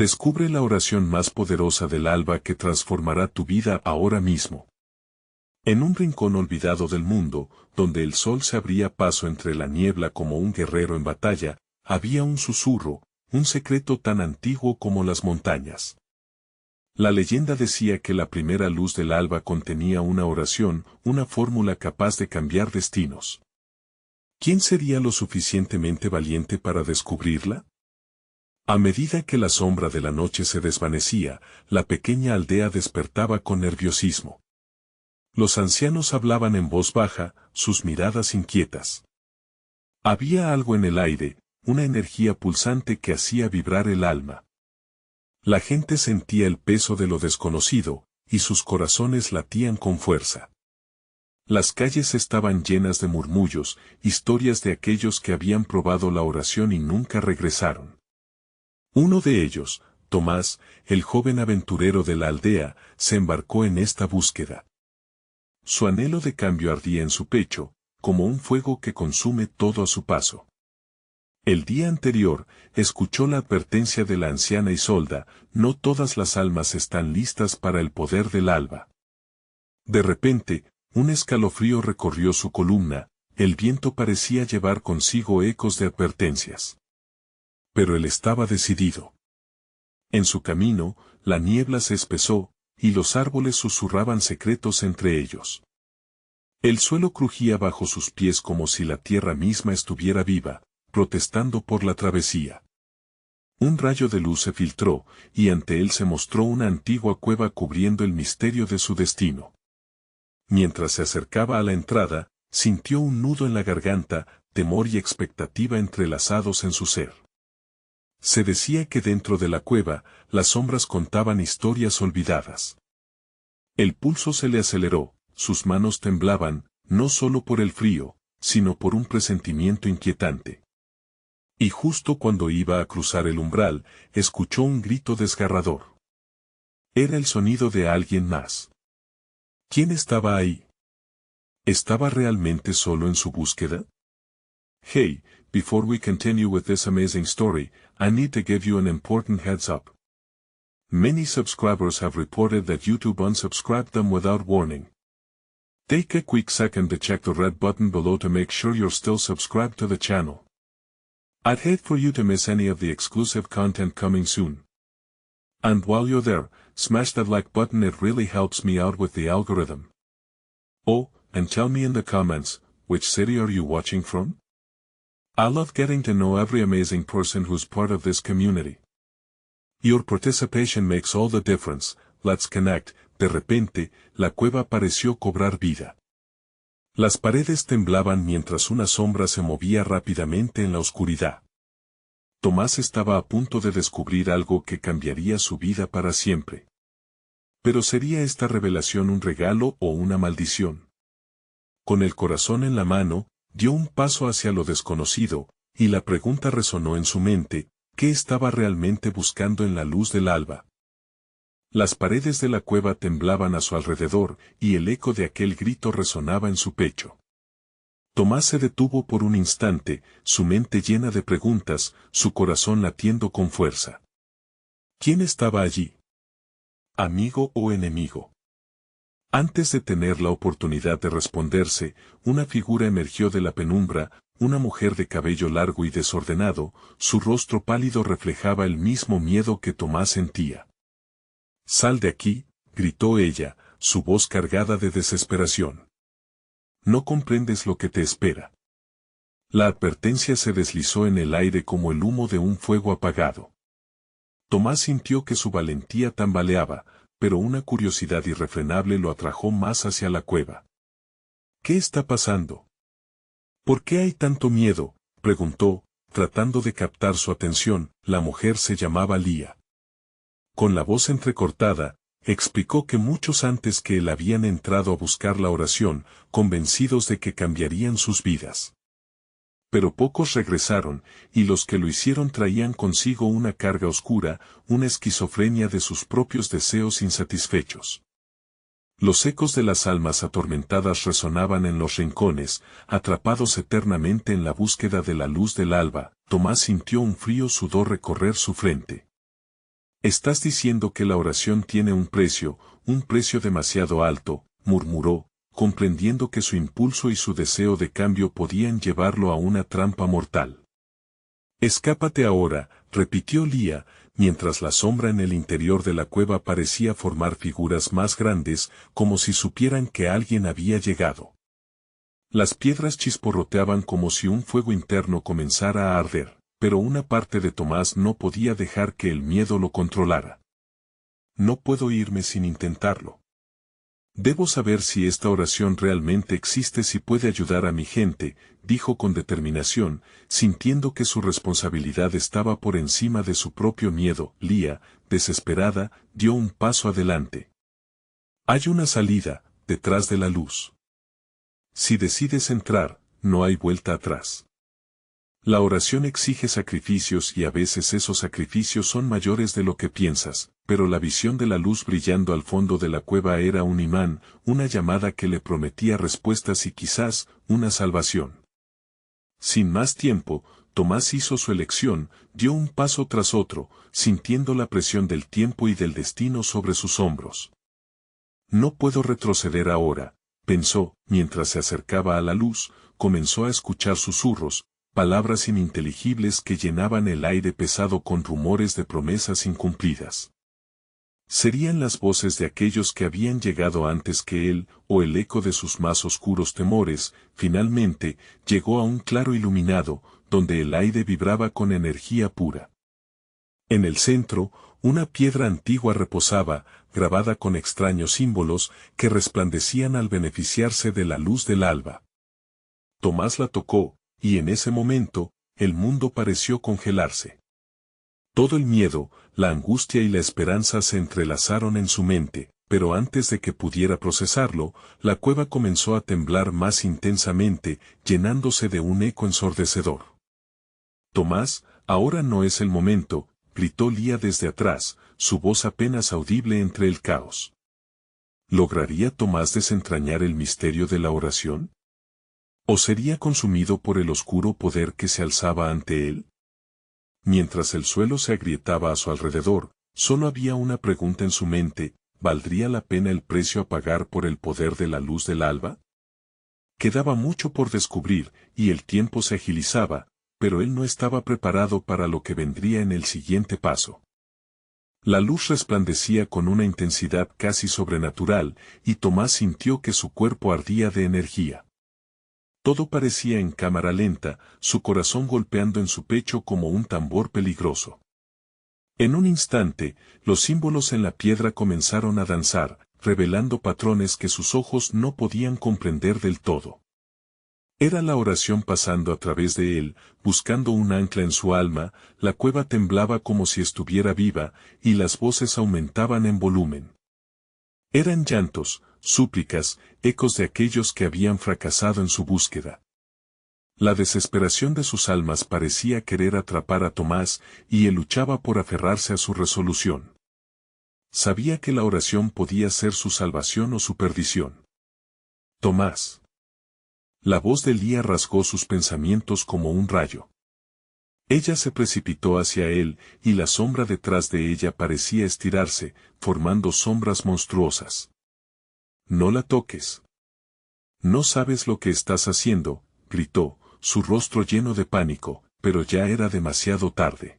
Descubre la oración más poderosa del alba que transformará tu vida ahora mismo. En un rincón olvidado del mundo, donde el sol se abría paso entre la niebla como un guerrero en batalla, había un susurro, un secreto tan antiguo como las montañas. La leyenda decía que la primera luz del alba contenía una oración, una fórmula capaz de cambiar destinos. ¿Quién sería lo suficientemente valiente para descubrirla? A medida que la sombra de la noche se desvanecía, la pequeña aldea despertaba con nerviosismo. Los ancianos hablaban en voz baja, sus miradas inquietas. Había algo en el aire, una energía pulsante que hacía vibrar el alma. La gente sentía el peso de lo desconocido, y sus corazones latían con fuerza. Las calles estaban llenas de murmullos, historias de aquellos que habían probado la oración y nunca regresaron. Uno de ellos, Tomás, el joven aventurero de la aldea, se embarcó en esta búsqueda. Su anhelo de cambio ardía en su pecho, como un fuego que consume todo a su paso. El día anterior, escuchó la advertencia de la anciana Isolda: no todas las almas están listas para el poder del alba. De repente, un escalofrío recorrió su columna, el viento parecía llevar consigo ecos de advertencias. Pero él estaba decidido. En su camino, la niebla se espesó, y los árboles susurraban secretos entre ellos. El suelo crujía bajo sus pies como si la tierra misma estuviera viva, protestando por la travesía. Un rayo de luz se filtró, y ante él se mostró una antigua cueva cubriendo el misterio de su destino. Mientras se acercaba a la entrada, sintió un nudo en la garganta, temor y expectativa entrelazados en su ser. Se decía que dentro de la cueva, las sombras contaban historias olvidadas. El pulso se le aceleró, sus manos temblaban, no solo por el frío, sino por un presentimiento inquietante. Y justo cuando iba a cruzar el umbral, escuchó un grito desgarrador. Era el sonido de alguien más. ¿Quién estaba ahí? ¿Estaba realmente solo en su búsqueda? Hey, before we continue with this amazing story, I need to give you an important heads up. Many subscribers have reported that YouTube unsubscribed them without warning. Take a quick second to check the red button below to make sure you're still subscribed to the channel. I'd hate for you to miss any of the exclusive content coming soon. And while you're there, smash that like button, it really helps me out with the algorithm. Oh, and tell me in the comments, which city are you watching from? I love getting to know every amazing person who's part of this community. Your participation makes all the difference. Let's connect. De repente, la cueva pareció cobrar vida. Las paredes temblaban mientras una sombra se movía rápidamente en la oscuridad. Tomás estaba a punto de descubrir algo que cambiaría su vida para siempre. Pero ¿sería esta revelación un regalo o una maldición? Con el corazón en la mano, dio un paso hacia lo desconocido, y la pregunta resonó en su mente: ¿qué estaba realmente buscando en la luz del alba? Las paredes de la cueva temblaban a su alrededor, y el eco de aquel grito resonaba en su pecho. Tomás se detuvo por un instante, su mente llena de preguntas, su corazón latiendo con fuerza. ¿Quién estaba allí? ¿Amigo o enemigo? Antes de tener la oportunidad de responderse, una figura emergió de la penumbra, una mujer de cabello largo y desordenado, su rostro pálido reflejaba el mismo miedo que Tomás sentía. «Sal de aquí», gritó ella, su voz cargada de desesperación. «No comprendes lo que te espera». La advertencia se deslizó en el aire como el humo de un fuego apagado. Tomás sintió que su valentía tambaleaba, pero una curiosidad irrefrenable lo atrajo más hacia la cueva. «¿Qué está pasando? ¿Por qué hay tanto miedo?», preguntó, tratando de captar su atención. La mujer se llamaba Lía. Con la voz entrecortada, explicó que muchos antes que él habían entrado a buscar la oración, convencidos de que cambiarían sus vidas. Pero pocos regresaron, y los que lo hicieron traían consigo una carga oscura, una esquizofrenia de sus propios deseos insatisfechos. Los ecos de las almas atormentadas resonaban en los rincones, atrapados eternamente en la búsqueda de la luz del alba. Tomás sintió un frío sudor recorrer su frente. Estás diciendo que la oración tiene un precio demasiado alto, murmuró, comprendiendo que su impulso y su deseo de cambio podían llevarlo a una trampa mortal. Escápate ahora, repitió Lía, mientras la sombra en el interior de la cueva parecía formar figuras más grandes, como si supieran que alguien había llegado. Las piedras chisporroteaban como si un fuego interno comenzara a arder, pero una parte de Tomás no podía dejar que el miedo lo controlara. No puedo irme sin intentarlo. Debo saber si esta oración realmente existe, si puede ayudar a mi gente, dijo con determinación, sintiendo que su responsabilidad estaba por encima de su propio miedo. Lía, desesperada, dio un paso adelante. Hay una salida, detrás de la luz. Si decides entrar, no hay vuelta atrás. La oración exige sacrificios y a veces esos sacrificios son mayores de lo que piensas, pero la visión de la luz brillando al fondo de la cueva era un imán, una llamada que le prometía respuestas y quizás, una salvación. Sin más tiempo, Tomás hizo su elección, dio un paso tras otro, sintiendo la presión del tiempo y del destino sobre sus hombros. No puedo retroceder ahora, pensó, mientras se acercaba a la luz, comenzó a escuchar susurros, palabras ininteligibles que llenaban el aire pesado con rumores de promesas incumplidas. Serían las voces de aquellos que habían llegado antes que él, o el eco de sus más oscuros temores. Finalmente, llegó a un claro iluminado, donde el aire vibraba con energía pura. En el centro, una piedra antigua reposaba, grabada con extraños símbolos que resplandecían al beneficiarse de la luz del alba. Tomás la tocó, y en ese momento, el mundo pareció congelarse. Todo el miedo, la angustia y la esperanza se entrelazaron en su mente, pero antes de que pudiera procesarlo, la cueva comenzó a temblar más intensamente, llenándose de un eco ensordecedor. Tomás, ahora no es el momento, gritó Lía desde atrás, su voz apenas audible entre el caos. ¿Lograría Tomás desentrañar el misterio de la oración? ¿O sería consumido por el oscuro poder que se alzaba ante él? Mientras el suelo se agrietaba a su alrededor, solo había una pregunta en su mente: ¿valdría la pena el precio a pagar por el poder de la luz del alba? Quedaba mucho por descubrir, y el tiempo se agilizaba, pero él no estaba preparado para lo que vendría en el siguiente paso. La luz resplandecía con una intensidad casi sobrenatural, y Tomás sintió que su cuerpo ardía de energía. Todo parecía en cámara lenta, su corazón golpeando en su pecho como un tambor peligroso. En un instante, los símbolos en la piedra comenzaron a danzar, revelando patrones que sus ojos no podían comprender del todo. Era la oración pasando a través de él, buscando un ancla en su alma. La cueva temblaba como si estuviera viva, y las voces aumentaban en volumen. Eran llantos, súplicas, ecos de aquellos que habían fracasado en su búsqueda. La desesperación de sus almas parecía querer atrapar a Tomás, y él luchaba por aferrarse a su resolución. Sabía que la oración podía ser su salvación o su perdición. Tomás. La voz de Lía rasgó sus pensamientos como un rayo. Ella se precipitó hacia él, y la sombra detrás de ella parecía estirarse, formando sombras monstruosas. No la toques. No sabes lo que estás haciendo, gritó, su rostro lleno de pánico, pero ya era demasiado tarde.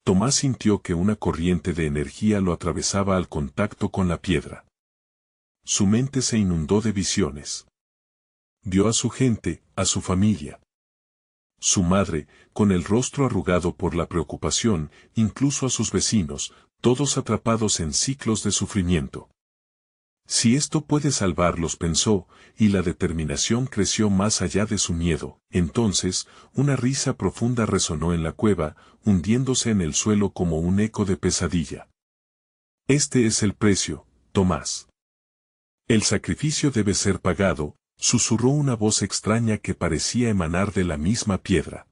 Tomás sintió que una corriente de energía lo atravesaba al contacto con la piedra. Su mente se inundó de visiones. Vio a su gente, a su familia. Su madre, con el rostro arrugado por la preocupación, incluso a sus vecinos, todos atrapados en ciclos de sufrimiento. Si esto puede salvarlos, pensó, y la determinación creció más allá de su miedo. Entonces, una risa profunda resonó en la cueva, hundiéndose en el suelo como un eco de pesadilla. Este es el precio, Tomás. El sacrificio debe ser pagado, susurró una voz extraña que parecía emanar de la misma piedra.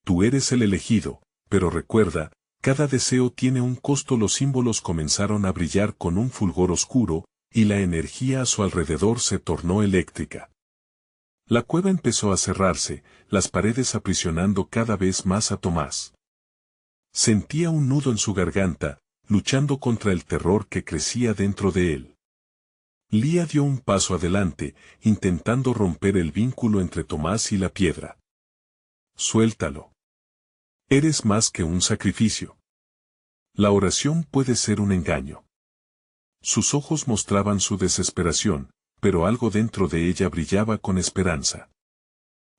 Tú eres el elegido, pero recuerda, cada deseo tiene un costo. Los símbolos comenzaron a brillar con un fulgor oscuro, y la energía a su alrededor se tornó eléctrica. La cueva empezó a cerrarse, las paredes aprisionando cada vez más a Tomás. Sentía un nudo en su garganta, luchando contra el terror que crecía dentro de él. Lía dio un paso adelante, intentando romper el vínculo entre Tomás y la piedra. Suéltalo. Eres más que un sacrificio. La oración puede ser un engaño. Sus ojos mostraban su desesperación, pero algo dentro de ella brillaba con esperanza.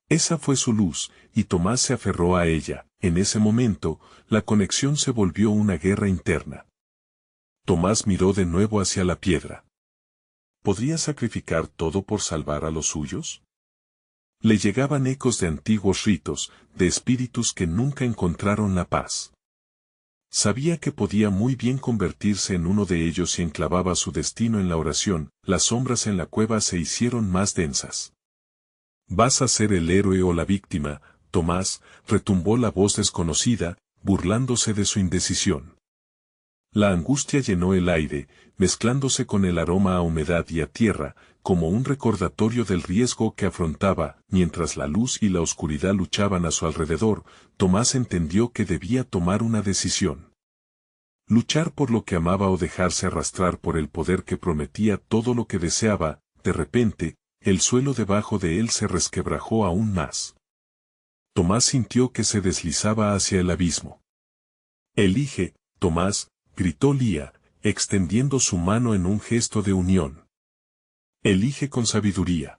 Esa fue su luz, y Tomás se aferró a ella. En ese momento, la conexión se volvió una guerra interna. Tomás miró de nuevo hacia la piedra. ¿Podría sacrificar todo por salvar a los suyos? Le llegaban ecos de antiguos ritos, de espíritus que nunca encontraron la paz. Sabía que podía muy bien convertirse en uno de ellos si enclavaba su destino en la oración. Las sombras en la cueva se hicieron más densas. ¿Vas a ser el héroe o la víctima, Tomás?, retumbó la voz desconocida, burlándose de su indecisión. La angustia llenó el aire, mezclándose con el aroma a humedad y a tierra, como un recordatorio del riesgo que afrontaba. Mientras la luz y la oscuridad luchaban a su alrededor, Tomás entendió que debía tomar una decisión. Luchar por lo que amaba o dejarse arrastrar por el poder que prometía todo lo que deseaba. De repente, el suelo debajo de él se resquebrajó aún más. Tomás sintió que se deslizaba hacia el abismo. «Elige, Tomás», gritó Lía, extendiendo su mano en un gesto de unión. «Elige con sabiduría».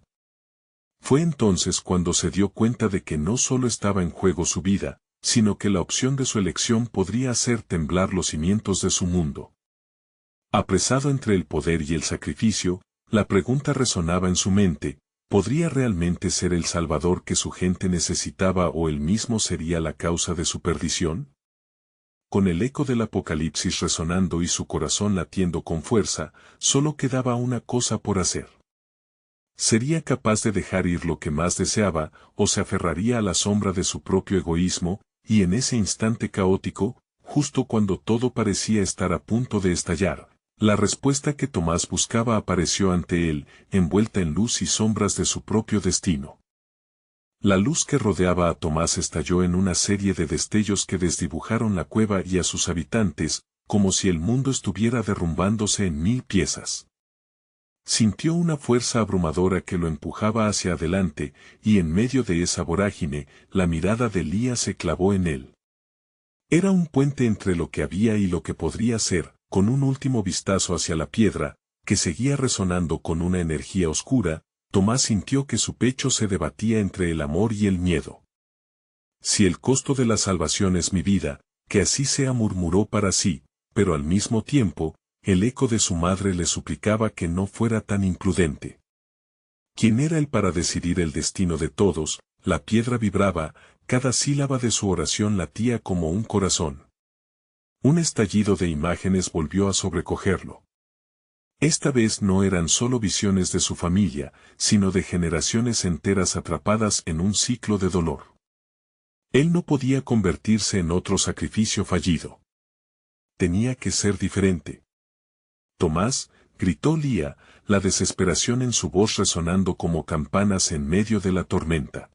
Fue entonces cuando se dio cuenta de que no solo estaba en juego su vida, sino que la opción de su elección podría hacer temblar los cimientos de su mundo. Apresado entre el poder y el sacrificio, la pregunta resonaba en su mente: ¿podría realmente ser el salvador que su gente necesitaba o él mismo sería la causa de su perdición? Con el eco del Apocalipsis resonando y su corazón latiendo con fuerza, solo quedaba una cosa por hacer. ¿Sería capaz de dejar ir lo que más deseaba, o se aferraría a la sombra de su propio egoísmo? Y en ese instante caótico, justo cuando todo parecía estar a punto de estallar, la respuesta que Tomás buscaba apareció ante él, envuelta en luz y sombras de su propio destino. La luz que rodeaba a Tomás estalló en una serie de destellos que desdibujaron la cueva y a sus habitantes, como si el mundo estuviera derrumbándose en 1000 piezas. Sintió una fuerza abrumadora que lo empujaba hacia adelante, y en medio de esa vorágine, la mirada de Lía se clavó en él. Era un puente entre lo que había y lo que podría ser. Con un último vistazo hacia la piedra, que seguía resonando con una energía oscura, Tomás sintió que su pecho se debatía entre el amor y el miedo. «Si el costo de la salvación es mi vida, que así sea», murmuró para sí, pero al mismo tiempo, el eco de su madre le suplicaba que no fuera tan imprudente. ¿Quién era él para decidir el destino de todos? La piedra vibraba, cada sílaba de su oración latía como un corazón. Un estallido de imágenes volvió a sobrecogerlo. Esta vez no eran solo visiones de su familia, sino de generaciones enteras atrapadas en un ciclo de dolor. Él no podía convertirse en otro sacrificio fallido. Tenía que ser diferente. «Tomás», gritó Lía, la desesperación en su voz resonando como campanas en medio de la tormenta.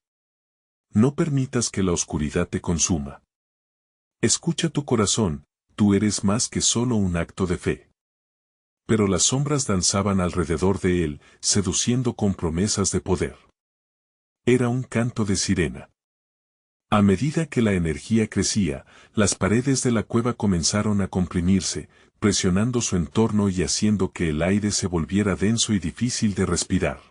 «No permitas que la oscuridad te consuma. Escucha tu corazón, tú eres más que solo un acto de fe». Pero las sombras danzaban alrededor de él, seduciendo con promesas de poder. Era un canto de sirena. A medida que la energía crecía, las paredes de la cueva comenzaron a comprimirse, presionando su entorno y haciendo que el aire se volviera denso y difícil de respirar.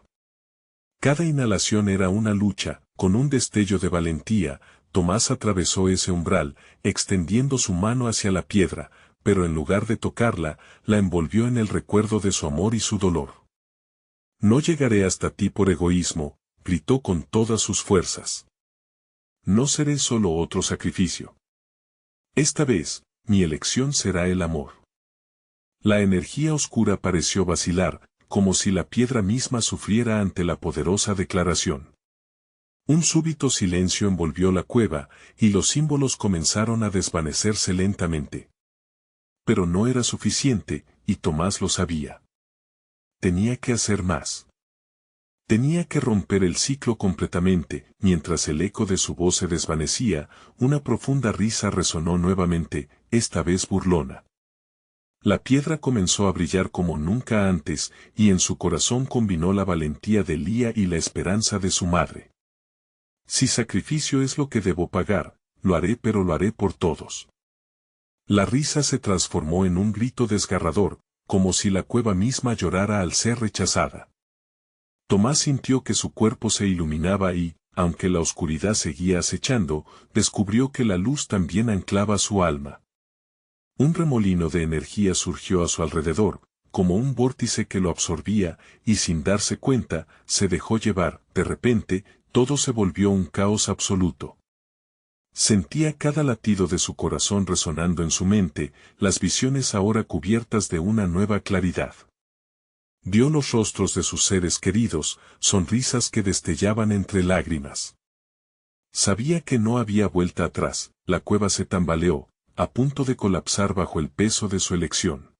Cada inhalación era una lucha. Con un destello de valentía, Tomás atravesó ese umbral, extendiendo su mano hacia la piedra, pero en lugar de tocarla, la envolvió en el recuerdo de su amor y su dolor. «No llegaré hasta ti por egoísmo», gritó con todas sus fuerzas. «No seré solo otro sacrificio. Esta vez, mi elección será el amor». La energía oscura pareció vacilar, como si la piedra misma sufriera ante la poderosa declaración. Un súbito silencio envolvió la cueva, y los símbolos comenzaron a desvanecerse lentamente. Pero no era suficiente, y Tomás lo sabía. Tenía que hacer más. Tenía que romper el ciclo completamente. Mientras el eco de su voz se desvanecía, una profunda risa resonó nuevamente, esta vez burlona. La piedra comenzó a brillar como nunca antes, y en su corazón combinó la valentía de Lía y la esperanza de su madre. Si sacrificio es lo que debo pagar, lo haré, pero lo haré por todos. La risa se transformó en un grito desgarrador, como si la cueva misma llorara al ser rechazada. Tomás sintió que su cuerpo se iluminaba y, aunque la oscuridad seguía acechando, descubrió que la luz también anclaba su alma. Un remolino de energía surgió a su alrededor, como un vórtice que lo absorbía, y sin darse cuenta, se dejó llevar. De repente, todo se volvió un caos absoluto. Sentía cada latido de su corazón resonando en su mente, las visiones ahora cubiertas de una nueva claridad. Vio los rostros de sus seres queridos, sonrisas que destellaban entre lágrimas. Sabía que no había vuelta atrás, la cueva se tambaleó, a punto de colapsar bajo el peso de su elección.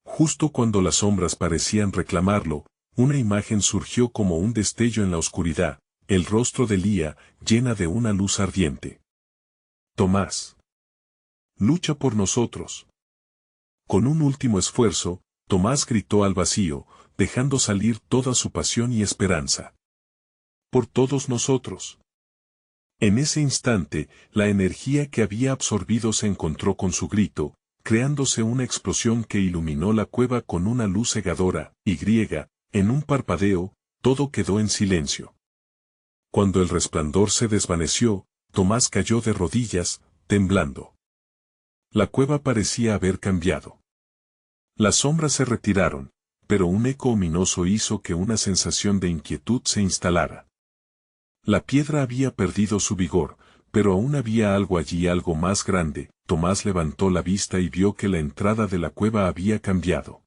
Justo cuando las sombras parecían reclamarlo, una imagen surgió como un destello en la oscuridad, el rostro de Lía, llena de una luz ardiente. Tomás. Lucha por nosotros. Con un último esfuerzo, Tomás gritó al vacío, dejando salir toda su pasión y esperanza. Por todos nosotros. En ese instante, la energía que había absorbido se encontró con su grito, creándose una explosión que iluminó la cueva con una luz cegadora, y en un parpadeo, todo quedó en silencio. Cuando el resplandor se desvaneció, Tomás cayó de rodillas, temblando. La cueva parecía haber cambiado. Las sombras se retiraron, pero un eco ominoso hizo que una sensación de inquietud se instalara. La piedra había perdido su vigor, pero aún había algo allí, algo más grande. Tomás levantó la vista y vio que la entrada de la cueva había cambiado.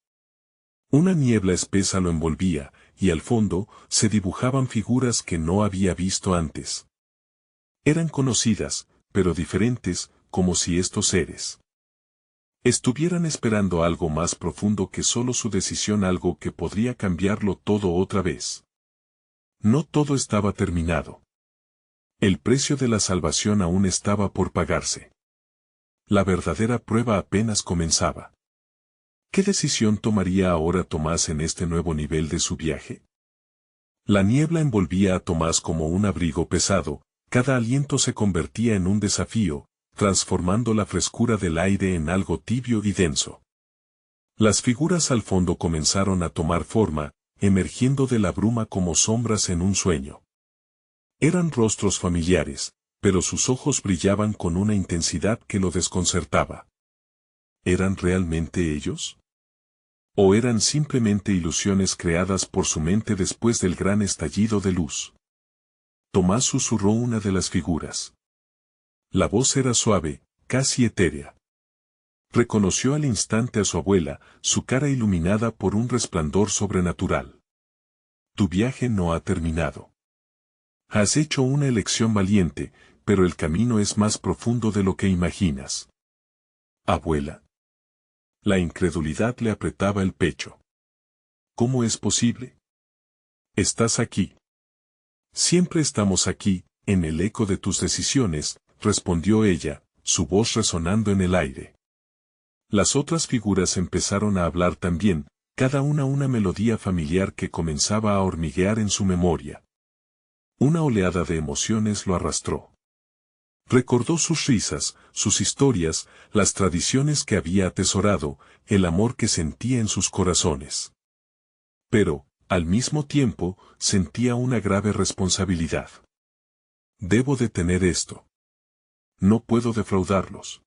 Una niebla espesa lo envolvía, y al fondo se dibujaban figuras que no había visto antes. Eran conocidas, pero diferentes, como si estos seres estuvieran esperando algo más profundo que solo su decisión, algo que podría cambiarlo todo otra vez. No todo estaba terminado. El precio de la salvación aún estaba por pagarse. La verdadera prueba apenas comenzaba. ¿Qué decisión tomaría ahora Tomás en este nuevo nivel de su viaje? La niebla envolvía a Tomás como un abrigo pesado, cada aliento se convertía en un desafío, transformando la frescura del aire en algo tibio y denso. Las figuras al fondo comenzaron a tomar forma, emergiendo de la bruma como sombras en un sueño. Eran rostros familiares, pero sus ojos brillaban con una intensidad que lo desconcertaba. ¿Eran realmente ellos? ¿O eran simplemente ilusiones creadas por su mente después del gran estallido de luz? Tomás susurró una de las figuras. La voz era suave, casi etérea. Reconoció al instante a su abuela, su cara iluminada por un resplandor sobrenatural. Tu viaje no ha terminado. Has hecho una elección valiente, pero el camino es más profundo de lo que imaginas. Abuela. La incredulidad le apretaba el pecho. ¿Cómo es posible? Estás aquí. Siempre estamos aquí, en el eco de tus decisiones, respondió ella, su voz resonando en el aire. Las otras figuras empezaron a hablar también, cada una melodía familiar que comenzaba a hormiguear en su memoria. Una oleada de emociones lo arrastró. Recordó sus risas, sus historias, las tradiciones que había atesorado, el amor que sentía en sus corazones. Pero, al mismo tiempo, sentía una grave responsabilidad. Debo detener esto. No puedo defraudarlos.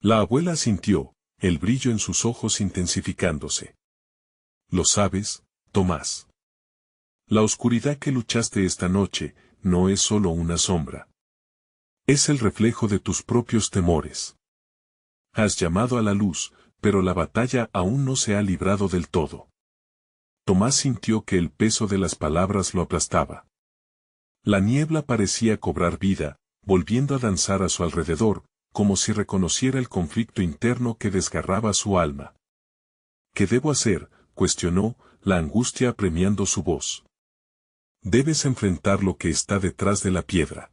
La abuela asintió, el brillo en sus ojos intensificándose. Lo sabes, Tomás. La oscuridad que luchaste esta noche, no es solo una sombra. Es el reflejo de tus propios temores. Has llamado a la luz, pero la batalla aún no se ha librado del todo. Tomás sintió que el peso de las palabras lo aplastaba. La niebla parecía cobrar vida, volviendo a danzar a su alrededor, como si reconociera el conflicto interno que desgarraba su alma. ¿Qué debo hacer?, cuestionó, la angustia apremiando su voz. Debes enfrentar lo que está detrás de la piedra.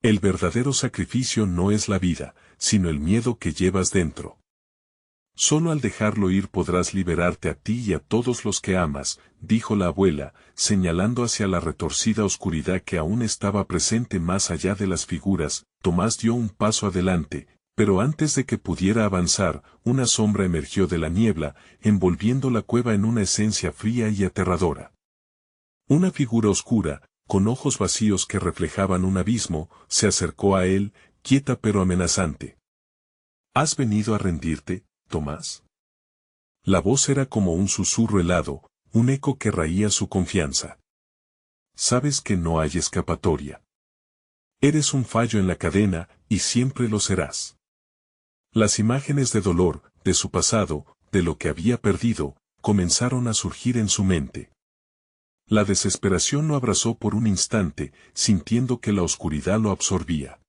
El verdadero sacrificio no es la vida, sino el miedo que llevas dentro. Solo al dejarlo ir podrás liberarte a ti y a todos los que amas, dijo la abuela, señalando hacia la retorcida oscuridad que aún estaba presente más allá de las figuras. Tomás dio un paso adelante, pero antes de que pudiera avanzar, una sombra emergió de la niebla, envolviendo la cueva en una esencia fría y aterradora. Una figura oscura, con ojos vacíos que reflejaban un abismo, se acercó a él, quieta pero amenazante. ¿Has venido a rendirte, Tomás? La voz era como un susurro helado, un eco que raía su confianza. Sabes que no hay escapatoria. Eres un fallo en la cadena, y siempre lo serás. Las imágenes de dolor, de su pasado, de lo que había perdido, comenzaron a surgir en su mente. La desesperación lo abrazó por un instante, sintiendo que la oscuridad lo absorbía.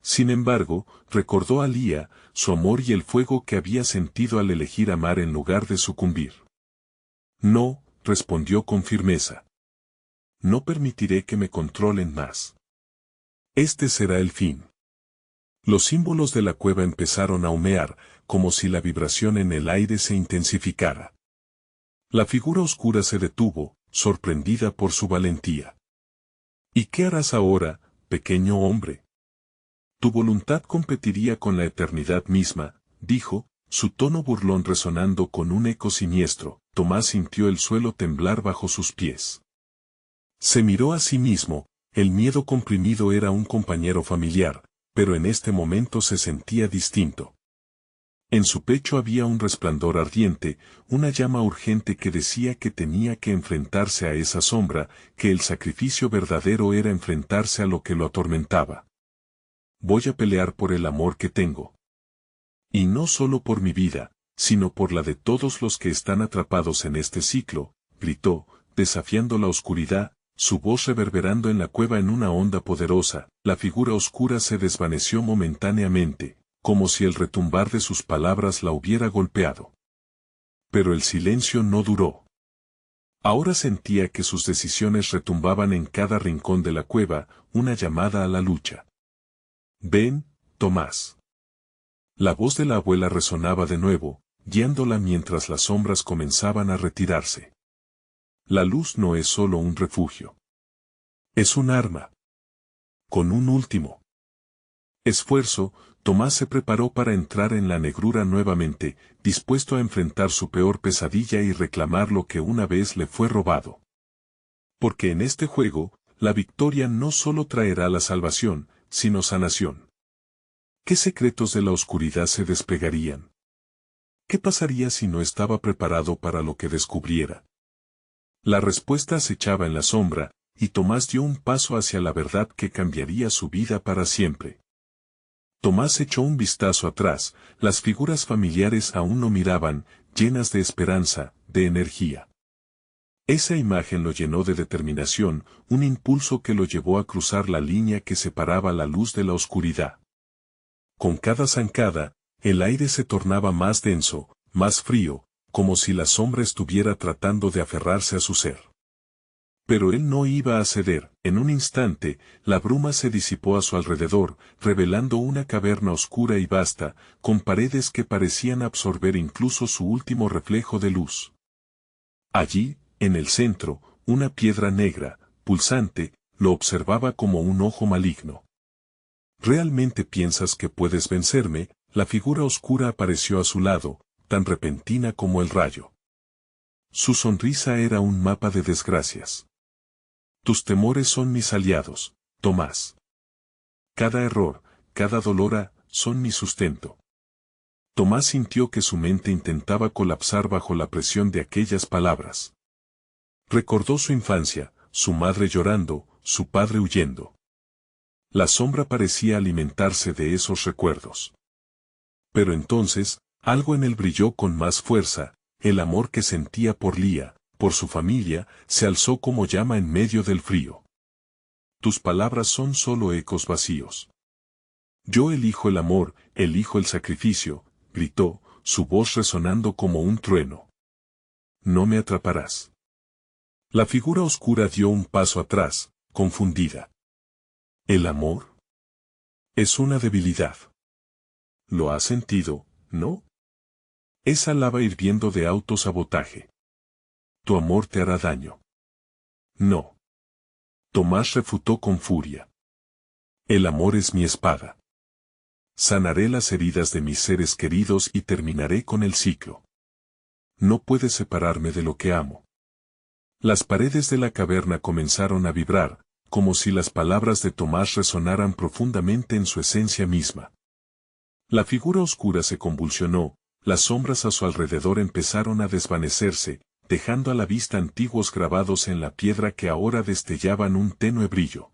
Sin embargo, recordó a Lía, su amor y el fuego que había sentido al elegir amar en lugar de sucumbir. No, respondió con firmeza. No permitiré que me controlen más. Este será el fin. Los símbolos de la cueva empezaron a humear, como si la vibración en el aire se intensificara. La figura oscura se detuvo, sorprendida por su valentía. ¿Y qué harás ahora, pequeño hombre? Tu voluntad competiría con la eternidad misma, dijo, su tono burlón resonando con un eco siniestro. Tomás sintió el suelo temblar bajo sus pies. Se miró a sí mismo, el miedo comprimido era un compañero familiar, pero en este momento se sentía distinto. En su pecho había un resplandor ardiente, una llama urgente que decía que tenía que enfrentarse a esa sombra, que el sacrificio verdadero era enfrentarse a lo que lo atormentaba. Voy a pelear por el amor que tengo. Y no solo por mi vida, sino por la de todos los que están atrapados en este ciclo, gritó, desafiando la oscuridad, su voz reverberando en la cueva en una onda poderosa. La figura oscura se desvaneció momentáneamente, como si el retumbar de sus palabras la hubiera golpeado. Pero el silencio no duró. Ahora sentía que sus decisiones retumbaban en cada rincón de la cueva, una llamada a la lucha. Ven, Tomás. La voz de la abuela resonaba de nuevo, guiándola mientras las sombras comenzaban a retirarse. La luz no es solo un refugio. Es un arma. Con un último esfuerzo, Tomás se preparó para entrar en la negrura nuevamente, dispuesto a enfrentar su peor pesadilla y reclamar lo que una vez le fue robado. Porque en este juego, la victoria no solo traerá la salvación, sino sanación. ¿Qué secretos de la oscuridad se desplegarían? ¿Qué pasaría si no estaba preparado para lo que descubriera? La respuesta acechaba en la sombra, y Tomás dio un paso hacia la verdad que cambiaría su vida para siempre. Tomás echó un vistazo atrás, las figuras familiares aún lo miraban, llenas de esperanza, de energía. Esa imagen lo llenó de determinación, un impulso que lo llevó a cruzar la línea que separaba la luz de la oscuridad. Con cada zancada, el aire se tornaba más denso, más frío, como si la sombra estuviera tratando de aferrarse a su ser. Pero él no iba a ceder. En un instante, la bruma se disipó a su alrededor, revelando una caverna oscura y vasta, con paredes que parecían absorber incluso su último reflejo de luz. Allí, en el centro, una piedra negra, pulsante, lo observaba como un ojo maligno. ¿Realmente piensas que puedes vencerme? La figura oscura apareció a su lado, tan repentina como el rayo. Su sonrisa era un mapa de desgracias. Tus temores son mis aliados, Tomás. Cada error, cada dolor son mi sustento. Tomás sintió que su mente intentaba colapsar bajo la presión de aquellas palabras. Recordó su infancia, su madre llorando, su padre huyendo. La sombra parecía alimentarse de esos recuerdos. Pero entonces, algo en él brilló con más fuerza, el amor que sentía por Lía, por su familia, se alzó como llama en medio del frío. Tus palabras son solo ecos vacíos. Yo elijo el amor, elijo el sacrificio, gritó, su voz resonando como un trueno. No me atraparás. La figura oscura dio un paso atrás, confundida. ¿El amor? Es una debilidad. ¿Lo has sentido, no? Esa lava hirviendo de autosabotaje. Tu amor te hará daño. No. Tomás refutó con furia. El amor es mi espada. Sanaré las heridas de mis seres queridos y terminaré con el ciclo. No puedes separarme de lo que amo. Las paredes de la caverna comenzaron a vibrar, como si las palabras de Tomás resonaran profundamente en su esencia misma. La figura oscura se convulsionó, las sombras a su alrededor empezaron a desvanecerse, dejando a la vista antiguos grabados en la piedra que ahora destellaban un tenue brillo.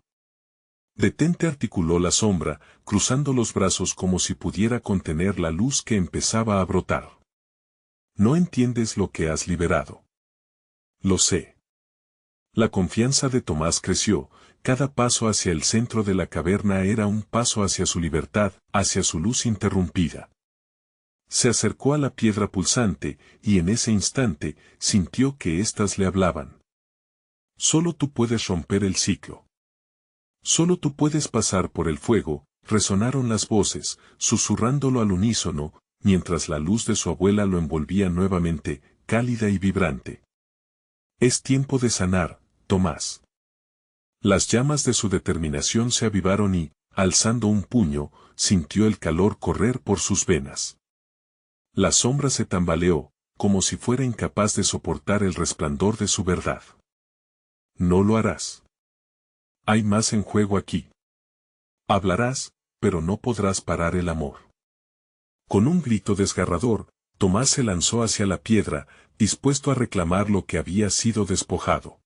Detente, articuló la sombra, cruzando los brazos como si pudiera contener la luz que empezaba a brotar. No entiendes lo que has liberado. Lo sé. La confianza de Tomás creció, cada paso hacia el centro de la caverna era un paso hacia su libertad, hacia su luz interrumpida. Se acercó a la piedra pulsante, y en ese instante, sintió que éstas le hablaban. Solo tú puedes romper el ciclo. Solo tú puedes pasar por el fuego, resonaron las voces, susurrándolo al unísono, mientras la luz de su abuela lo envolvía nuevamente, cálida y vibrante. Es tiempo de sanar, Tomás. Las llamas de su determinación se avivaron y, alzando un puño, sintió el calor correr por sus venas. La sombra se tambaleó, como si fuera incapaz de soportar el resplandor de su verdad. No lo harás. Hay más en juego aquí. Hablarás, pero no podrás parar el amor. Con un grito desgarrador, Tomás se lanzó hacia la piedra, dispuesto a reclamar lo que había sido despojado.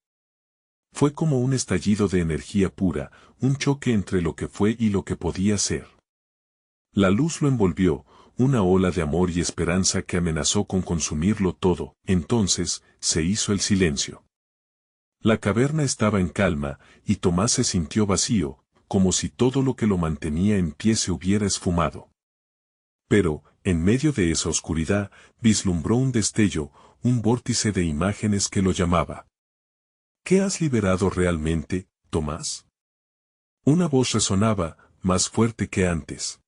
Fue como un estallido de energía pura, un choque entre lo que fue y lo que podía ser. La luz lo envolvió, una ola de amor y esperanza que amenazó con consumirlo todo. Entonces, se hizo el silencio. La caverna estaba en calma, y Tomás se sintió vacío, como si todo lo que lo mantenía en pie se hubiera esfumado. Pero, en medio de esa oscuridad, vislumbró un destello, un vórtice de imágenes que lo llamaba. ¿Qué has liberado realmente, Tomás? Una voz resonaba, más fuerte que antes.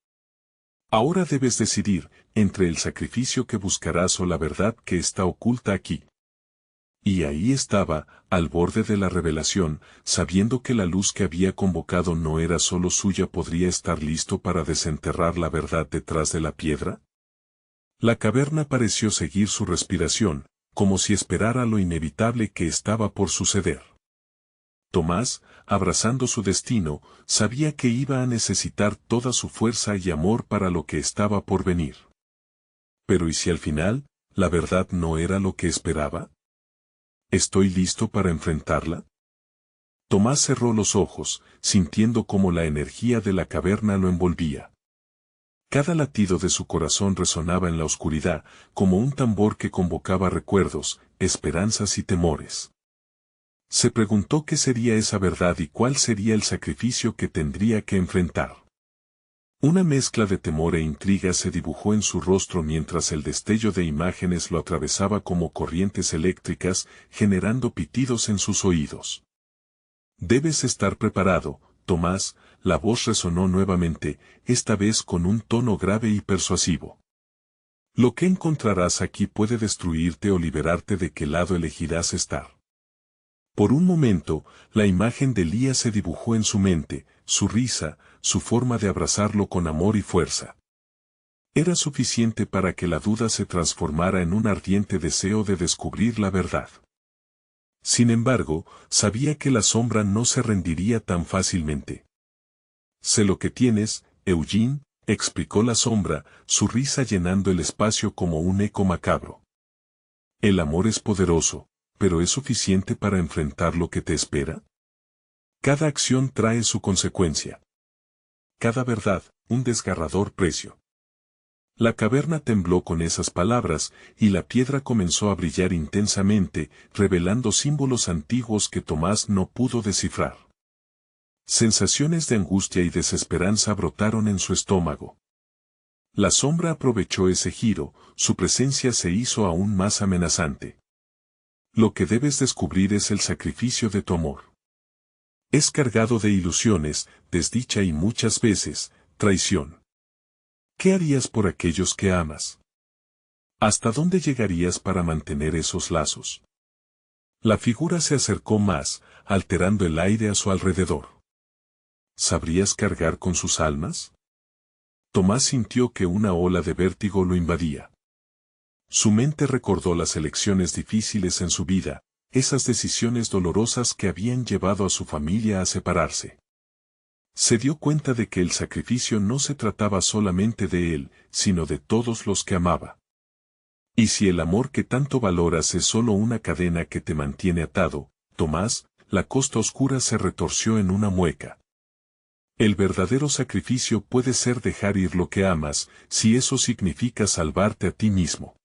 Ahora debes decidir, entre el sacrificio que buscarás o la verdad que está oculta aquí. Y ahí estaba, al borde de la revelación, sabiendo que la luz que había convocado no era solo suya. ¿Podría estar listo para desenterrar la verdad detrás de la piedra? La caverna pareció seguir su respiración, como si esperara lo inevitable que estaba por suceder. Tomás, abrazando su destino, sabía que iba a necesitar toda su fuerza y amor para lo que estaba por venir. Pero ¿y si al final, la verdad no era lo que esperaba? ¿Estoy listo para enfrentarla? Tomás cerró los ojos, sintiendo cómo la energía de la caverna lo envolvía. Cada latido de su corazón resonaba en la oscuridad, como un tambor que convocaba recuerdos, esperanzas y temores. Se preguntó qué sería esa verdad y cuál sería el sacrificio que tendría que enfrentar. Una mezcla de temor e intriga se dibujó en su rostro mientras el destello de imágenes lo atravesaba como corrientes eléctricas, generando pitidos en sus oídos. Debes estar preparado, Tomás. La voz resonó nuevamente, esta vez con un tono grave y persuasivo. Lo que encontrarás aquí puede destruirte o liberarte. ¿De qué lado elegirás estar? Por un momento, la imagen de Elías se dibujó en su mente, su risa, su forma de abrazarlo con amor y fuerza. Era suficiente para que la duda se transformara en un ardiente deseo de descubrir la verdad. Sin embargo, sabía que la sombra no se rendiría tan fácilmente. Sé lo que tienes, Eugene, explicó la sombra, su risa llenando el espacio como un eco macabro. El amor es poderoso, pero ¿es suficiente para enfrentar lo que te espera? Cada acción trae su consecuencia. Cada verdad, un desgarrador precio. La caverna tembló con esas palabras, y la piedra comenzó a brillar intensamente, revelando símbolos antiguos que Tomás no pudo descifrar. Sensaciones de angustia y desesperanza brotaron en su estómago. La sombra aprovechó ese giro, su presencia se hizo aún más amenazante. Lo que debes descubrir es el sacrificio de tu amor. Es cargado de ilusiones, desdicha y muchas veces, traición. ¿Qué harías por aquellos que amas? ¿Hasta dónde llegarías para mantener esos lazos? La figura se acercó más, alterando el aire a su alrededor. ¿Sabrías cargar con sus almas? Tomás sintió que una ola de vértigo lo invadía. Su mente recordó las elecciones difíciles en su vida, esas decisiones dolorosas que habían llevado a su familia a separarse. Se dio cuenta de que el sacrificio no se trataba solamente de él, sino de todos los que amaba. Y si el amor que tanto valoras es solo una cadena que te mantiene atado, Tomás, la costa oscura se retorció en una mueca. El verdadero sacrificio puede ser dejar ir lo que amas, si eso significa salvarte a ti mismo.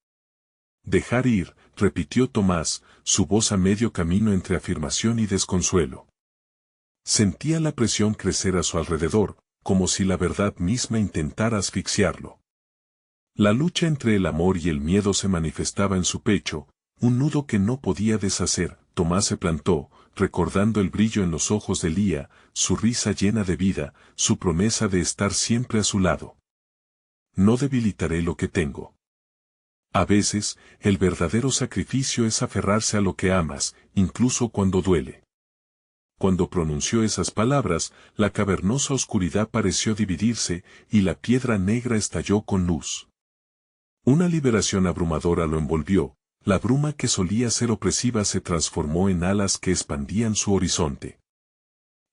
Dejar ir, repitió Tomás, su voz a medio camino entre afirmación y desconsuelo. Sentía la presión crecer a su alrededor, como si la verdad misma intentara asfixiarlo. La lucha entre el amor y el miedo se manifestaba en su pecho, un nudo que no podía deshacer. Tomás se plantó, recordando el brillo en los ojos de Lía, su risa llena de vida, su promesa de estar siempre a su lado. No debilitaré lo que tengo. A veces, el verdadero sacrificio es aferrarse a lo que amas, incluso cuando duele. Cuando pronunció esas palabras, la cavernosa oscuridad pareció dividirse, y la piedra negra estalló con luz. Una liberación abrumadora lo envolvió, la bruma que solía ser opresiva se transformó en alas que expandían su horizonte.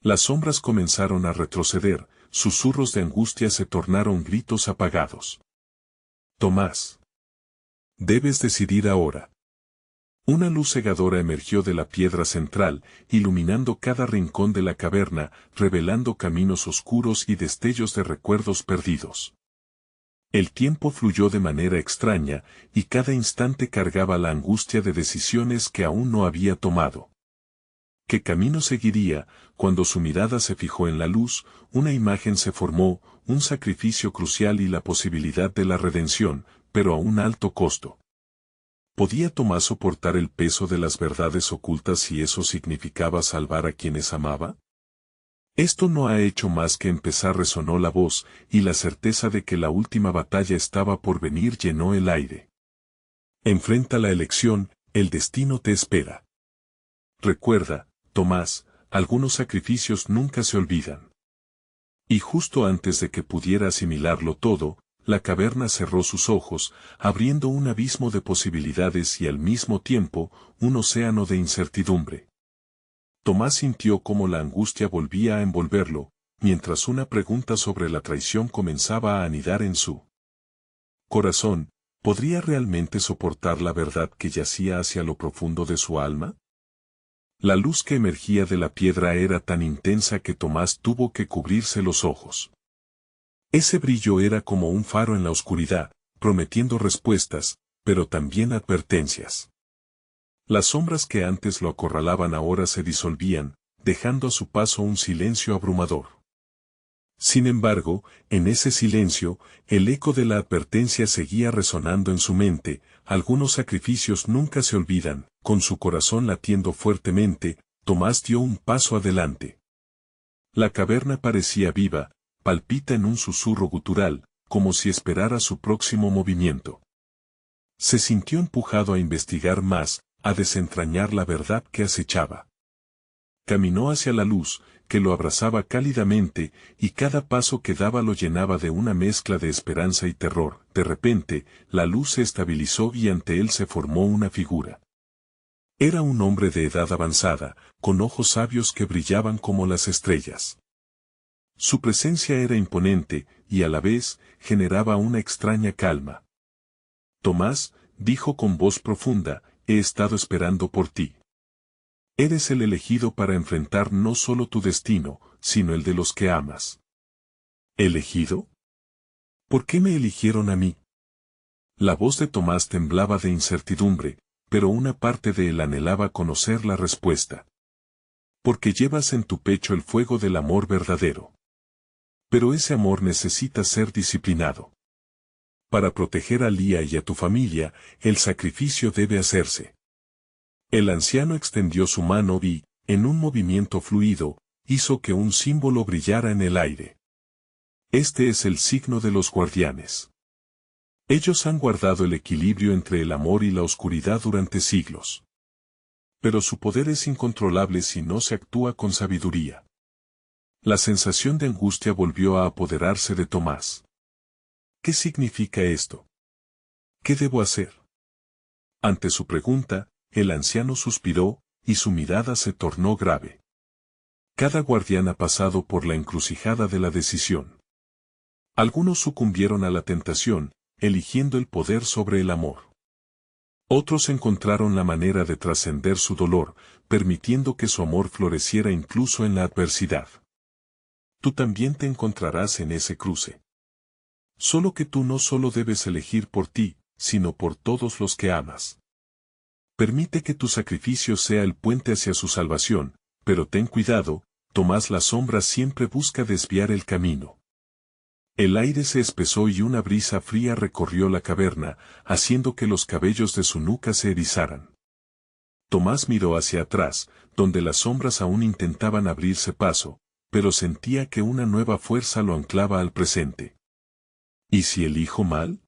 Las sombras comenzaron a retroceder, susurros de angustia se tornaron gritos apagados. Tomás. Debes decidir ahora. Una luz cegadora emergió de la piedra central, iluminando cada rincón de la caverna, revelando caminos oscuros y destellos de recuerdos perdidos. El tiempo fluyó de manera extraña, y cada instante cargaba la angustia de decisiones que aún no había tomado. ¿Qué camino seguiría? Cuando su mirada se fijó en la luz, una imagen se formó, un sacrificio crucial y la posibilidad de la redención, pero a un alto costo. ¿Podía Tomás soportar el peso de las verdades ocultas si eso significaba salvar a quienes amaba? Esto no ha hecho más que empezar, resonó la voz, y la certeza de que la última batalla estaba por venir llenó el aire. Enfrenta la elección, el destino te espera. Recuerda, Tomás, algunos sacrificios nunca se olvidan. Y justo antes de que pudiera asimilarlo todo, la caverna cerró sus ojos, abriendo un abismo de posibilidades y al mismo tiempo, un océano de incertidumbre. Tomás sintió cómo la angustia volvía a envolverlo, mientras una pregunta sobre la traición comenzaba a anidar en su corazón. ¿Podría realmente soportar la verdad que yacía hacia lo profundo de su alma? La luz que emergía de la piedra era tan intensa que Tomás tuvo que cubrirse los ojos. Ese brillo era como un faro en la oscuridad, prometiendo respuestas, pero también advertencias. Las sombras que antes lo acorralaban ahora se disolvían, dejando a su paso un silencio abrumador. Sin embargo, en ese silencio, el eco de la advertencia seguía resonando en su mente. Algunos sacrificios nunca se olvidan. Con su corazón latiendo fuertemente, Tomás dio un paso adelante. La caverna parecía viva, palpita en un susurro gutural, como si esperara su próximo movimiento. Se sintió empujado a investigar más, a desentrañar la verdad que acechaba. Caminó hacia la luz, que lo abrazaba cálidamente, y cada paso que daba lo llenaba de una mezcla de esperanza y terror. De repente, la luz se estabilizó y ante él se formó una figura. Era un hombre de edad avanzada, con ojos sabios que brillaban como las estrellas. Su presencia era imponente, y a la vez, generaba una extraña calma. Tomás, dijo con voz profunda, he estado esperando por ti. Eres el elegido para enfrentar no solo tu destino, sino el de los que amas. ¿Elegido? ¿Por qué me eligieron a mí? La voz de Tomás temblaba de incertidumbre, pero una parte de él anhelaba conocer la respuesta. Porque llevas en tu pecho el fuego del amor verdadero. Pero ese amor necesita ser disciplinado. Para proteger a Lía y a tu familia, el sacrificio debe hacerse. El anciano extendió su mano y, en un movimiento fluido, hizo que un símbolo brillara en el aire. Este es el signo de los guardianes. Ellos han guardado el equilibrio entre el amor y la oscuridad durante siglos. Pero su poder es incontrolable si no se actúa con sabiduría. La sensación de angustia volvió a apoderarse de Tomás. ¿Qué significa esto? ¿Qué debo hacer? Ante su pregunta, el anciano suspiró, y su mirada se tornó grave. Cada guardián ha pasado por la encrucijada de la decisión. Algunos sucumbieron a la tentación, eligiendo el poder sobre el amor. Otros encontraron la manera de trascender su dolor, permitiendo que su amor floreciera incluso en la adversidad. Tú también te encontrarás en ese cruce. Solo que tú no solo debes elegir por ti, sino por todos los que amas. Permite que tu sacrificio sea el puente hacia su salvación, pero ten cuidado, Tomás, la sombra siempre busca desviar el camino. El aire se espesó y una brisa fría recorrió la caverna, haciendo que los cabellos de su nuca se erizaran. Tomás miró hacia atrás, donde las sombras aún intentaban abrirse paso, pero sentía que una nueva fuerza lo anclaba al presente. ¿Y si elijo mal?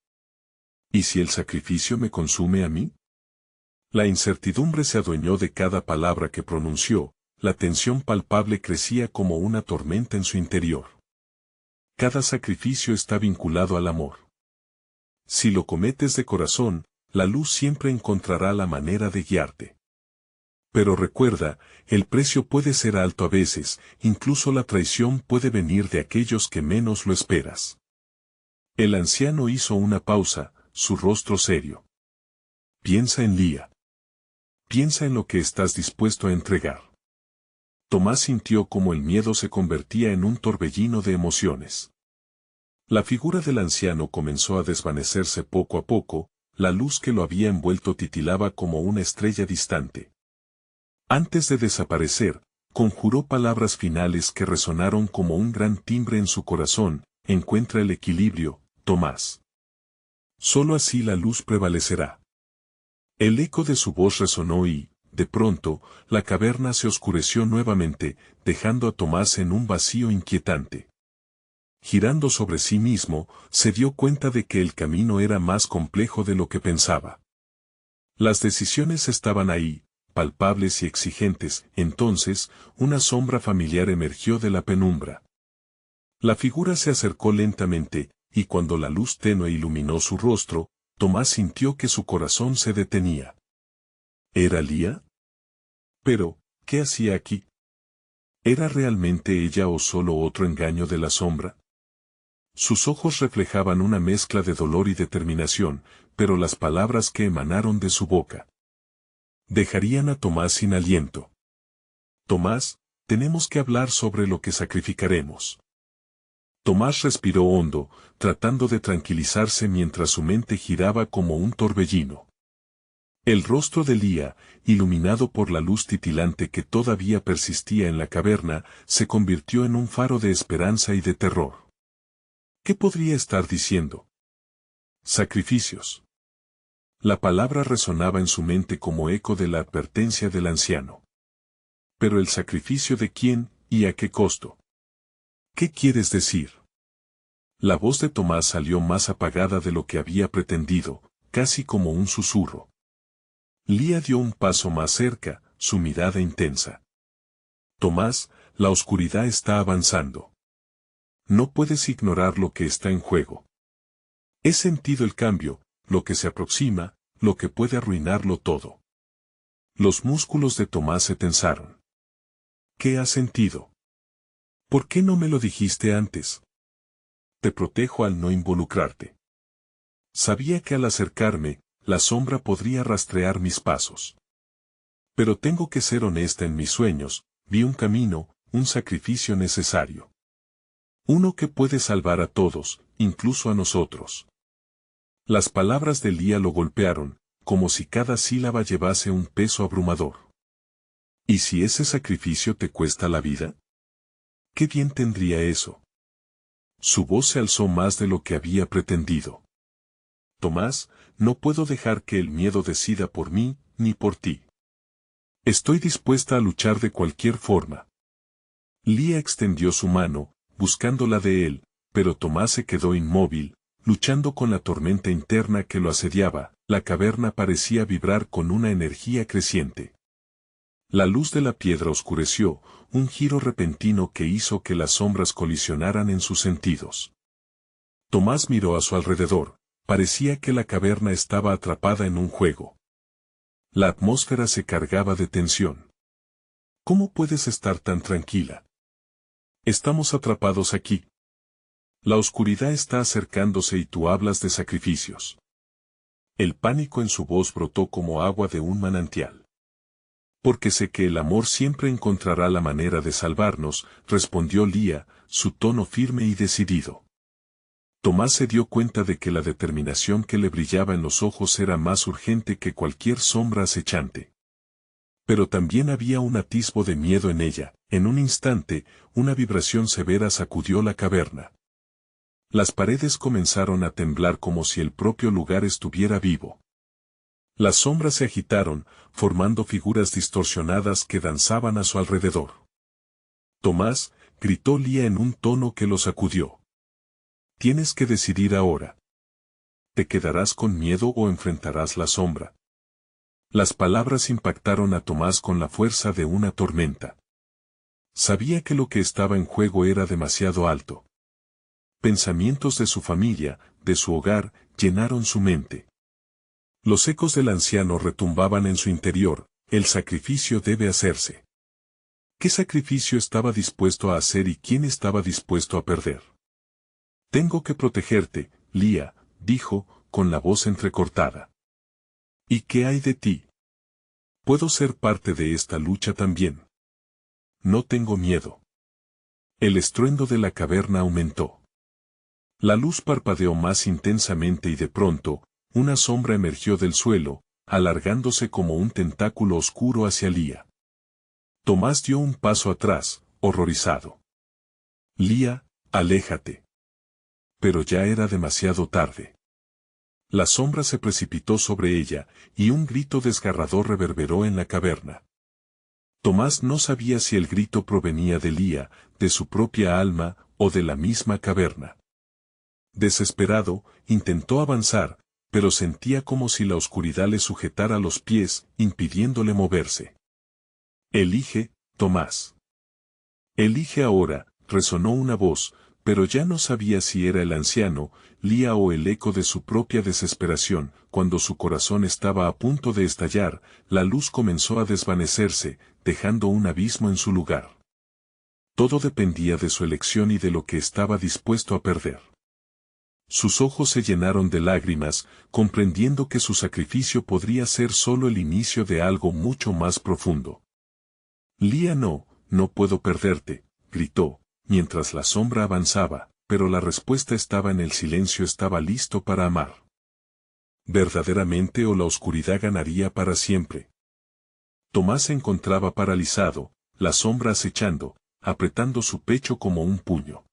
¿Y si el sacrificio me consume a mí? La incertidumbre se adueñó de cada palabra que pronunció, la tensión palpable crecía como una tormenta en su interior. Cada sacrificio está vinculado al amor. Si lo cometes de corazón, la luz siempre encontrará la manera de guiarte. Pero recuerda, el precio puede ser alto a veces, incluso la traición puede venir de aquellos que menos lo esperas. El anciano hizo una pausa, su rostro serio. Piensa en Lía. Piensa en lo que estás dispuesto a entregar. Tomás sintió como el miedo se convertía en un torbellino de emociones. La figura del anciano comenzó a desvanecerse poco a poco, la luz que lo había envuelto titilaba como una estrella distante. Antes de desaparecer, conjuró palabras finales que resonaron como un gran timbre en su corazón: encuentra el equilibrio, Tomás. Solo así la luz prevalecerá. El eco de su voz resonó y, de pronto, la caverna se oscureció nuevamente, dejando a Tomás en un vacío inquietante. Girando sobre sí mismo, se dio cuenta de que el camino era más complejo de lo que pensaba. Las decisiones estaban ahí, palpables y exigentes. Entonces, una sombra familiar emergió de la penumbra. La figura se acercó lentamente, y cuando la luz tenue iluminó su rostro, Tomás sintió que su corazón se detenía. ¿Era Lía? Pero, ¿qué hacía aquí? ¿Era realmente ella o solo otro engaño de la sombra? Sus ojos reflejaban una mezcla de dolor y determinación, pero las palabras que emanaron de su boca dejarían a Tomás sin aliento. Tomás, tenemos que hablar sobre lo que sacrificaremos. Tomás respiró hondo, tratando de tranquilizarse mientras su mente giraba como un torbellino. El rostro de Lía, iluminado por la luz titilante que todavía persistía en la caverna, se convirtió en un faro de esperanza y de terror. ¿Qué podría estar diciendo? Sacrificios. La palabra resonaba en su mente como eco de la advertencia del anciano. Pero el sacrificio de quién, y a qué costo. ¿Qué quieres decir? La voz de Tomás salió más apagada de lo que había pretendido, casi como un susurro. Lía dio un paso más cerca, su mirada intensa. Tomás, la oscuridad está avanzando. No puedes ignorar lo que está en juego. He sentido el cambio, lo que se aproxima, lo que puede arruinarlo todo. Los músculos de Tomás se tensaron. ¿Qué has sentido? ¿Por qué no me lo dijiste antes? Te protejo al no involucrarte. Sabía que al acercarme, la sombra podría rastrear mis pasos. Pero tengo que ser honesta en mis sueños, vi un camino, un sacrificio necesario. Uno que puede salvar a todos, incluso a nosotros. Las palabras de Lía lo golpearon, como si cada sílaba llevase un peso abrumador. ¿Y si ese sacrificio te cuesta la vida? ¿Qué bien tendría eso? Su voz se alzó más de lo que había pretendido. Tomás, no puedo dejar que el miedo decida por mí, ni por ti. Estoy dispuesta a luchar de cualquier forma. Lía extendió su mano, buscando la de él, pero Tomás se quedó inmóvil, luchando con la tormenta interna que lo asediaba. La caverna parecía vibrar con una energía creciente. La luz de la piedra oscureció, un giro repentino que hizo que las sombras colisionaran en sus sentidos. Tomás miró a su alrededor, parecía que la caverna estaba atrapada en un juego. La atmósfera se cargaba de tensión. ¿Cómo puedes estar tan tranquila? Estamos atrapados aquí. La oscuridad está acercándose y tú hablas de sacrificios. El pánico en su voz brotó como agua de un manantial. Porque sé que el amor siempre encontrará la manera de salvarnos, respondió Lía, su tono firme y decidido. Tomás se dio cuenta de que la determinación que le brillaba en los ojos era más urgente que cualquier sombra acechante. Pero también había un atisbo de miedo en ella. En un instante, una vibración severa sacudió la caverna. Las paredes comenzaron a temblar como si el propio lugar estuviera vivo. Las sombras se agitaron, formando figuras distorsionadas que danzaban a su alrededor. Tomás, gritó Lía en un tono que lo sacudió. Tienes que decidir ahora. ¿Te quedarás con miedo o enfrentarás la sombra? Las palabras impactaron a Tomás con la fuerza de una tormenta. Sabía que lo que estaba en juego era demasiado alto. Pensamientos de su familia, de su hogar, llenaron su mente. Los ecos del anciano retumbaban en su interior. El sacrificio debe hacerse. ¿Qué sacrificio estaba dispuesto a hacer y quién estaba dispuesto a perder? Tengo que protegerte, Lía, dijo, con la voz entrecortada. ¿Y qué hay de ti? Puedo ser parte de esta lucha también. No tengo miedo. El estruendo de la caverna aumentó. La luz parpadeó más intensamente y de pronto, una sombra emergió del suelo, alargándose como un tentáculo oscuro hacia Lía. Tomás dio un paso atrás, horrorizado. Lía, aléjate. Pero ya era demasiado tarde. La sombra se precipitó sobre ella, y un grito desgarrador reverberó en la caverna. Tomás no sabía si el grito provenía de Lía, de su propia alma, o de la misma caverna. Desesperado, intentó avanzar, pero sentía como si la oscuridad le sujetara los pies, impidiéndole moverse. Elige, Tomás. Elige ahora, resonó una voz, pero ya no sabía si era el anciano, Lía o el eco de su propia desesperación. Cuando su corazón estaba a punto de estallar, la luz comenzó a desvanecerse, dejando un abismo en su lugar. Todo dependía de su elección y de lo que estaba dispuesto a perder. Sus ojos se llenaron de lágrimas, comprendiendo que su sacrificio podría ser solo el inicio de algo mucho más profundo. Lía, no puedo perderte, gritó, mientras la sombra avanzaba, pero la respuesta estaba en el silencio. Estaba listo para amar. ¿Verdaderamente o la oscuridad ganaría para siempre? Tomás se encontraba paralizado, la sombra acechando, apretando su pecho como un puño.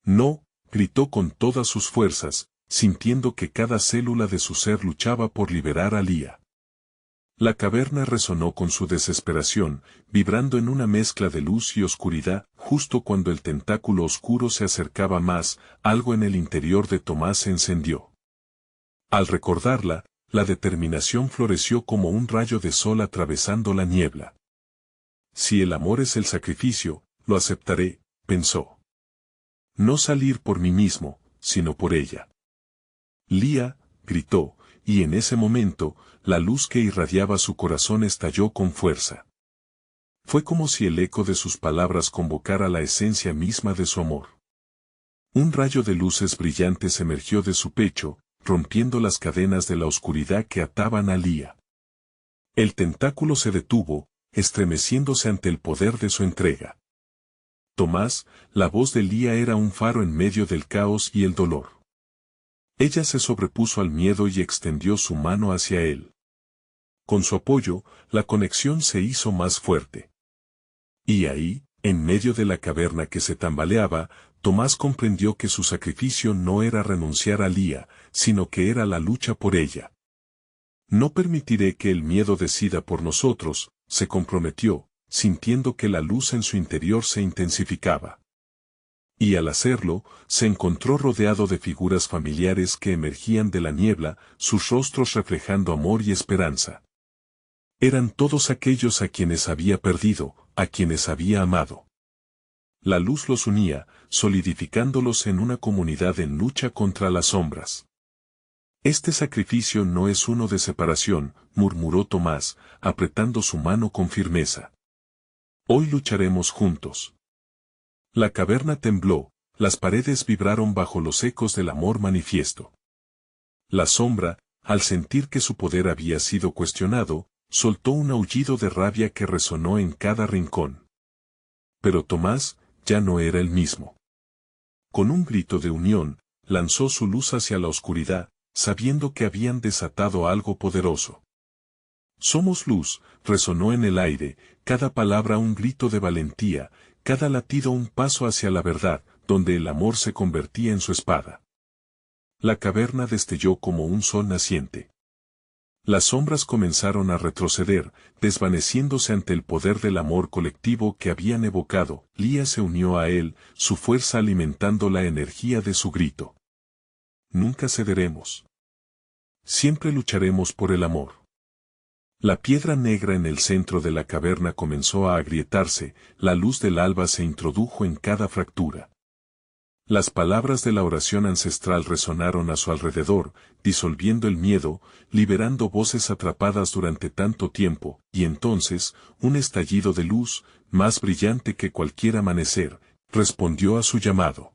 No, gritó con todas sus fuerzas, sintiendo que cada célula de su ser luchaba por liberar a Lía. La caverna resonó con su desesperación, vibrando en una mezcla de luz y oscuridad. Justo cuando el tentáculo oscuro se acercaba más, algo en el interior de Tomás se encendió. Al recordarla, la determinación floreció como un rayo de sol atravesando la niebla. Si el amor es el sacrificio, lo aceptaré, pensó. No salir por mí mismo, sino por ella. Lía, gritó, y en ese momento, la luz que irradiaba su corazón estalló con fuerza. Fue como si el eco de sus palabras convocara la esencia misma de su amor. Un rayo de luces brillantes emergió de su pecho, rompiendo las cadenas de la oscuridad que ataban a Lía. El tentáculo se detuvo, estremeciéndose ante el poder de su entrega. Tomás, la voz de Lía era un faro en medio del caos y el dolor. Ella se sobrepuso al miedo y extendió su mano hacia él. Con su apoyo, la conexión se hizo más fuerte. Y ahí, en medio de la caverna que se tambaleaba, Tomás comprendió que su sacrificio no era renunciar a Lía, sino que era la lucha por ella. No permitiré que el miedo decida por nosotros, se comprometió, sintiendo que la luz en su interior se intensificaba. Y al hacerlo, se encontró rodeado de figuras familiares que emergían de la niebla, sus rostros reflejando amor y esperanza. Eran todos aquellos a quienes había perdido, a quienes había amado. La luz los unía, solidificándolos en una comunidad en lucha contra las sombras. Este sacrificio no es uno de separación, murmuró Tomás, apretando su mano con firmeza. Hoy lucharemos juntos. La caverna tembló, las paredes vibraron bajo los ecos del amor manifiesto. La sombra, al sentir que su poder había sido cuestionado, soltó un aullido de rabia que resonó en cada rincón. Pero Tomás ya no era el mismo. Con un grito de unión, lanzó su luz hacia la oscuridad, sabiendo que habían desatado algo poderoso. Somos luz, resonó en el aire, cada palabra un grito de valentía, cada latido un paso hacia la verdad, donde el amor se convertía en su espada. La caverna destelló como un sol naciente. Las sombras comenzaron a retroceder, desvaneciéndose ante el poder del amor colectivo que habían evocado. Lía se unió a él, su fuerza alimentando la energía de su grito. Nunca cederemos. Siempre lucharemos por el amor. La piedra negra en el centro de la caverna comenzó a agrietarse, la luz del alba se introdujo en cada fractura. Las palabras de la oración ancestral resonaron a su alrededor, disolviendo el miedo, liberando voces atrapadas durante tanto tiempo, y entonces, un estallido de luz, más brillante que cualquier amanecer, respondió a su llamado.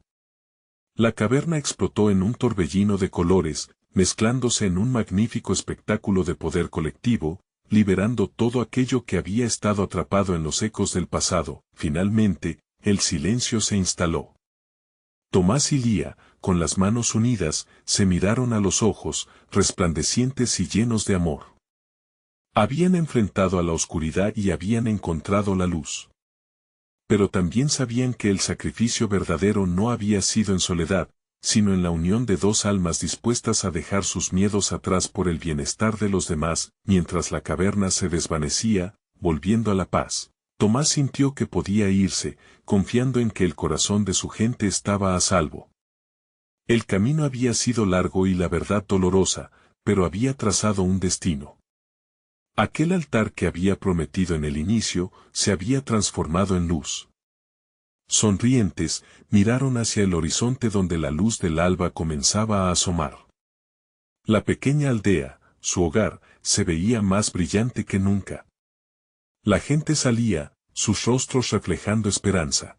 La caverna explotó en un torbellino de colores, mezclándose en un magnífico espectáculo de poder colectivo, liberando todo aquello que había estado atrapado en los ecos del pasado. Finalmente, el silencio se instaló. Tomás y Lía, con las manos unidas, se miraron a los ojos, resplandecientes y llenos de amor. Habían enfrentado a la oscuridad y habían encontrado la luz. Pero también sabían que el sacrificio verdadero no había sido en soledad, sino en la unión de dos almas dispuestas a dejar sus miedos atrás por el bienestar de los demás. Mientras la caverna se desvanecía, volviendo a la paz, Tomás sintió que podía irse, confiando en que el corazón de su gente estaba a salvo. El camino había sido largo y la verdad dolorosa, pero había trazado un destino. Aquel altar que había prometido en el inicio, se había transformado en luz. Sonrientes, miraron hacia el horizonte donde la luz del alba comenzaba a asomar. La pequeña aldea, su hogar, se veía más brillante que nunca. La gente salía, sus rostros reflejando esperanza.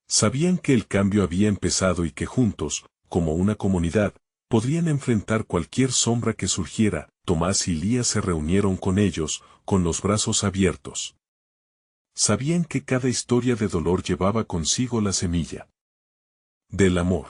Sabían que el cambio había empezado y que juntos, como una comunidad, podrían enfrentar cualquier sombra que surgiera. Tomás y Lía se reunieron con ellos, con los brazos abiertos. Sabían que cada historia de dolor llevaba consigo la semilla del amor.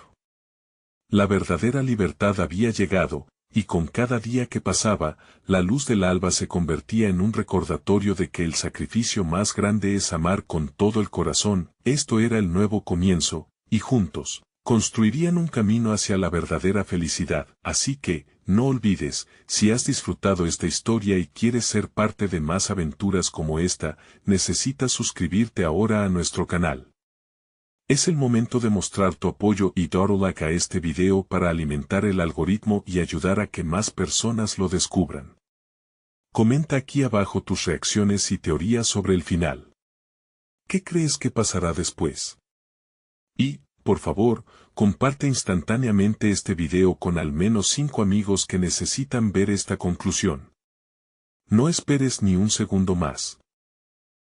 La verdadera libertad había llegado, y con cada día que pasaba, la luz del alba se convertía en un recordatorio de que el sacrificio más grande es amar con todo el corazón. Esto era el nuevo comienzo, y juntos, construirían un camino hacia la verdadera felicidad. Así que, no olvides, si has disfrutado esta historia y quieres ser parte de más aventuras como esta, necesitas suscribirte ahora a nuestro canal. Es el momento de mostrar tu apoyo y dar like a este video para alimentar el algoritmo y ayudar a que más personas lo descubran. Comenta aquí abajo tus reacciones y teorías sobre el final. ¿Qué crees que pasará después? Y, por favor, comparte instantáneamente este video con al menos 5 amigos que necesitan ver esta conclusión. No esperes ni un segundo más.